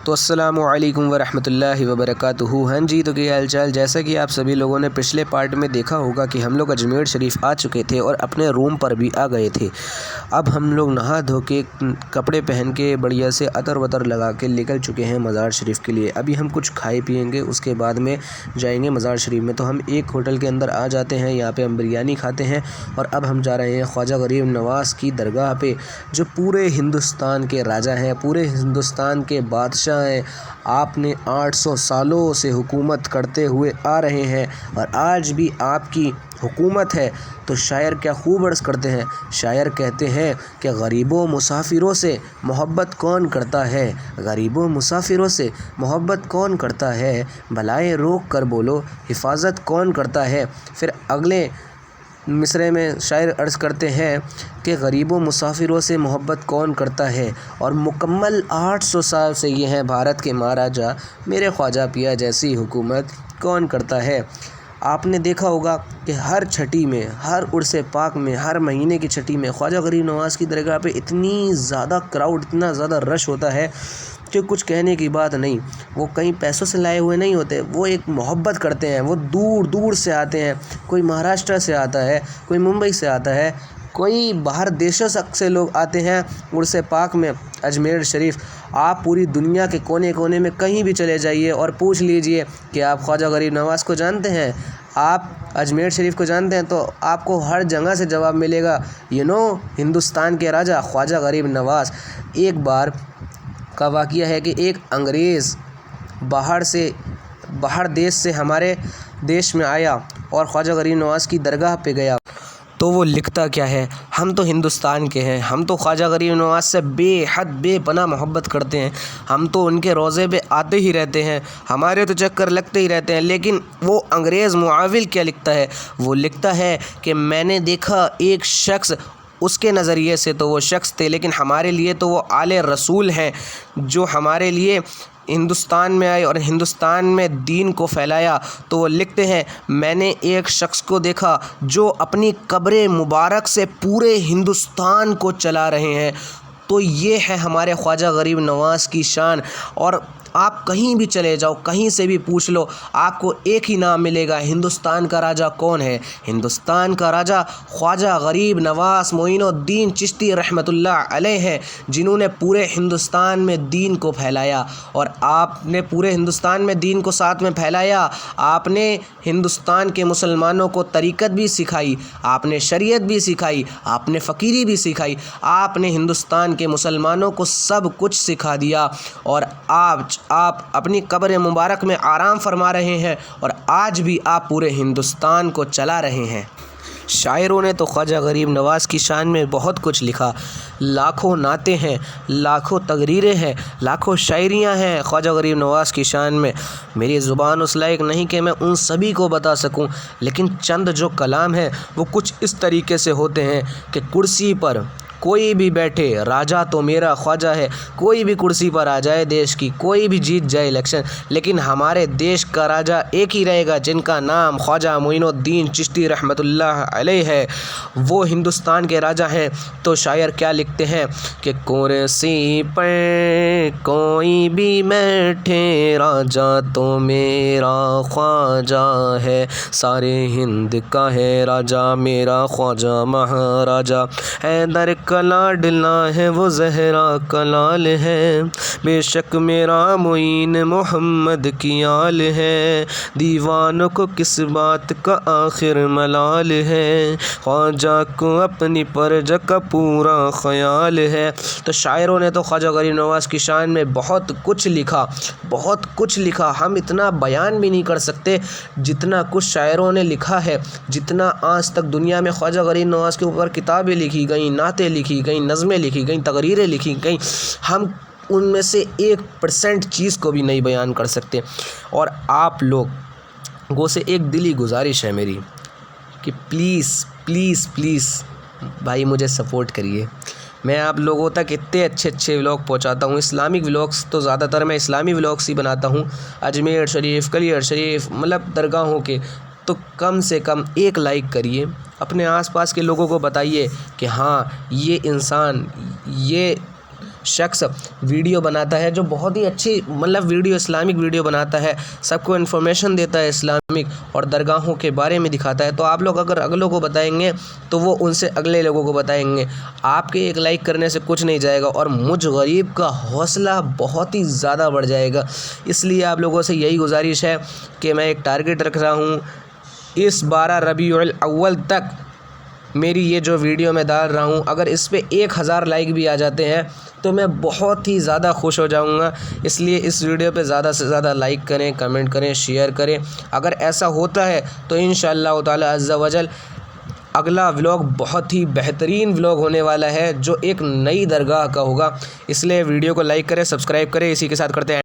تو السلام علیکم ورحمۃ اللہ وبرکاتہ۔ ہاں جی، تو کیا حال چال؟ جیسا کہ آپ سبھی لوگوں نے پچھلے پارٹ میں دیکھا ہوگا کہ ہم لوگ اجمیر شریف آ چکے تھے اور اپنے روم پر بھی آ گئے تھے۔ اب ہم لوگ نہا دھو کے کپڑے پہن کے بڑھیا سے عطر وطر لگا کے نکل چکے ہیں مزار شریف کے لیے۔ ابھی ہم کچھ کھائے پئیں گے، اس کے بعد میں جائیں گے مزار شریف میں۔ تو ہم ایک ہوٹل کے اندر آ جاتے ہیں، یہاں پہ ہم بریانی کھاتے ہیں اور اب ہم جا رہے ہیں خواجہ غریب نواز کی درگاہ پہ، جو پورے ہندوستان کے راجہ ہیں، پورے ہندوستان کے بادشاہ ہیں۔ آپ نے 800 سالوں سے حکومت کرتے ہوئے آ رہے ہیں اور آج بھی آپ کی حکومت ہے۔ تو شاعر کیا خوب عرض کرتے ہیں، شاعر کہتے ہیں کہ غریبوں مسافروں سے محبت کون کرتا ہے، غریبوں مسافروں سے محبت کون کرتا ہے، بلائیں روک کر بولو حفاظت کون کرتا ہے۔ پھر اگلے مصرعے میں شاعر عرض کرتے ہیں کہ غریبوں مسافروں سے محبت کون کرتا ہے، اور مکمل 800 سال سے یہ ہیں بھارت کے مہاراجا، میرے خواجہ پیا جیسی حکومت کون کرتا ہے۔ آپ نے دیکھا ہوگا کہ ہر چھٹی میں، ہر عرس پاک میں، ہر مہینے کی چھٹی میں خواجہ غریب نواز کی درگاہ پہ اتنی زیادہ کراؤڈ، اتنا زیادہ رش ہوتا ہے کہ کچھ کہنے کی بات نہیں۔ وہ کہیں پیسوں سے لائے ہوئے نہیں ہوتے، وہ ایک محبت کرتے ہیں۔ وہ دور دور سے آتے ہیں، کوئی مہاراشٹر سے آتا ہے، کوئی ممبئی سے آتا ہے، کوئی باہر دیشوں سے لوگ آتے ہیں عرس پاک میں اجمیر شریف۔ آپ پوری دنیا کے کونے کونے میں کہیں بھی چلے جائیے اور پوچھ لیجئے کہ آپ خواجہ غریب نواز کو جانتے ہیں، آپ اجمیر شریف کو جانتے ہیں، تو آپ کو ہر جگہ سے جواب ملے گا، ہندوستان کے راجہ خواجہ غریب نواز۔ ایک بار کا واقعہ ہے کہ ایک انگریز باہر دیش سے ہمارے دیش میں آیا اور خواجہ غریب نواز کی درگاہ پہ گیا، تو وہ لکھتا کیا ہے، ہم تو ہندوستان کے ہیں، ہم تو خواجہ غریب نواز سے بے حد بے پناہ محبت کرتے ہیں، ہم تو ان کے روضے پہ آتے ہی رہتے ہیں، ہمارے تو چکر لگتے ہی رہتے ہیں۔ لیکن وہ انگریز معاول کیا لکھتا ہے، وہ لکھتا ہے کہ میں نے دیکھا ایک شخص، اس کے نظریے سے تو وہ شخص تھے، لیکن ہمارے لیے تو وہ آل رسول ہیں، جو ہمارے لیے ہندوستان میں آئے اور ہندوستان میں دین کو پھیلایا۔ تو وہ لکھتے ہیں، میں نے ایک شخص کو دیکھا جو اپنی قبر مبارک سے پورے ہندوستان کو چلا رہے ہیں۔ تو یہ ہے ہمارے خواجہ غریب نواز کی شان۔ اور آپ کہیں بھی چلے جاؤ، کہیں سے بھی پوچھ لو، آپ کو ایک ہی نام ملے گا، ہندوستان کا راجہ کون ہے؟ ہندوستان کا راجہ خواجہ غریب نواز معین الدین چشتی رحمۃ اللہ علیہ ہے، جنہوں نے پورے ہندوستان میں دین کو پھیلایا۔ اور آپ نے پورے ہندوستان میں دین کو ساتھ میں پھیلایا، آپ نے ہندوستان کے مسلمانوں کو طریقت بھی سکھائی، آپ نے شریعت بھی سکھائی، آپ نے فقیری بھی سکھائی، آپ نے ہندوستان کے مسلمانوں کو سب کچھ سکھا دیا، اور آج آپ اپنی قبر مبارک میں آرام فرما رہے ہیں، اور آج بھی آپ پورے ہندوستان کو چلا رہے ہیں۔ شاعروں نے تو خواجہ غریب نواز کی شان میں بہت کچھ لکھا، لاکھوں نعتیں ہیں، لاکھوں تقریریں ہیں، لاکھوں شاعریاں ہیں خواجہ غریب نواز کی شان میں۔ میری زبان اس لائق نہیں کہ میں ان سبھی کو بتا سکوں، لیکن چند جو کلام ہیں وہ کچھ اس طریقے سے ہوتے ہیں کہ کرسی پر کوئی بھی بیٹھے، راجہ تو میرا خواجہ ہے۔ کوئی بھی کرسی پر آ جائے دیش کی، کوئی بھی جیت جائے الیکشن، لیکن ہمارے دیش کا راجہ ایک ہی رہے گا، جن کا نام خواجہ معین الدین چشتی رحمۃ اللہ علیہ ہے، وہ ہندوستان کے راجہ ہیں۔ تو شاعر کیا لکھتے ہیں کہ کرسی پر کوئی بھی بیٹھے، راجہ تو میرا خواجہ ہے، سارے ہند کا ہے راجہ میرا خواجہ مہاراجہ، حیدر کا لاڈلا ہے وہ زہرا کا لال ہے، بے شک میرا معین محمد کی آل ہے، دیوانوں کو کس بات کا آخر ملال ہے، خواجہ کو اپنی پرجا کا پورا خیال ہے۔ تو شاعروں نے تو خواجہ غریب نواز کی شان میں بہت کچھ لکھا، بہت کچھ لکھا۔ ہم اتنا بیان بھی نہیں کر سکتے جتنا کچھ شاعروں نے لکھا ہے، جتنا آج تک دنیا میں خواجہ غریب نواز کے اوپر کتابیں لکھی گئیں، نعتیں لکھی گئیں، نظمیں لکھی گئیں، تقریریں لکھی گئیں، ہم ان میں سے 1% چیز کو بھی نہیں بیان کر سکتے۔ اور آپ لوگوں سے ایک دلی گزارش ہے میری کہ پلیز پلیز پلیز بھائی مجھے سپورٹ کریے۔ میں آپ لوگوں تک اتنے اچھے اچھے ولاگ پہنچاتا ہوں، اسلامک ولاگس تو زیادہ تر میں اسلامی ولاگس ہی بناتا ہوں، اجمیر شریف، کلیئر شریف، مطلب درگاہوں کے۔ تو کم سے کم ایک لائک کریے، اپنے آس پاس کے لوگوں کو بتائیے کہ ہاں یہ انسان، یہ شخص ویڈیو بناتا ہے جو بہت ہی اچھی ویڈیو اسلامک ویڈیو بناتا ہے، سب کو انفارمیشن دیتا ہے اسلامک اور درگاہوں کے بارے میں دکھاتا ہے، تو آپ لوگ اگر اگلوں کو بتائیں گے تو وہ ان سے اگلے لوگوں کو بتائیں گے۔ آپ کے ایک لائک کرنے سے کچھ نہیں جائے گا اور مجھ غریب کا حوصلہ بہت ہی زیادہ بڑھ جائے گا۔ اس لیے آپ لوگوں سے یہی گزارش ہے کہ میں ایک ٹارگٹ رکھ رہا ہوں، اس 12 ربیع الاول تک میری یہ جو ویڈیو میں ڈال رہا ہوں، اگر اس پہ 1000 لائک بھی آ جاتے ہیں تو میں بہت ہی زیادہ خوش ہو جاؤں گا۔ اس لیے اس ویڈیو پہ زیادہ سے زیادہ لائک کریں، کمنٹ کریں، شیئر کریں۔ اگر ایسا ہوتا ہے تو انشاءاللہ تعالی عز و جل اگلا ولاگ بہت ہی بہترین ولاگ ہونے والا ہے جو ایک نئی درگاہ کا ہوگا۔ اس لیے ویڈیو کو لائک کریں، سبسکرائب کریں۔ اسی کے ساتھ کرتے ہیں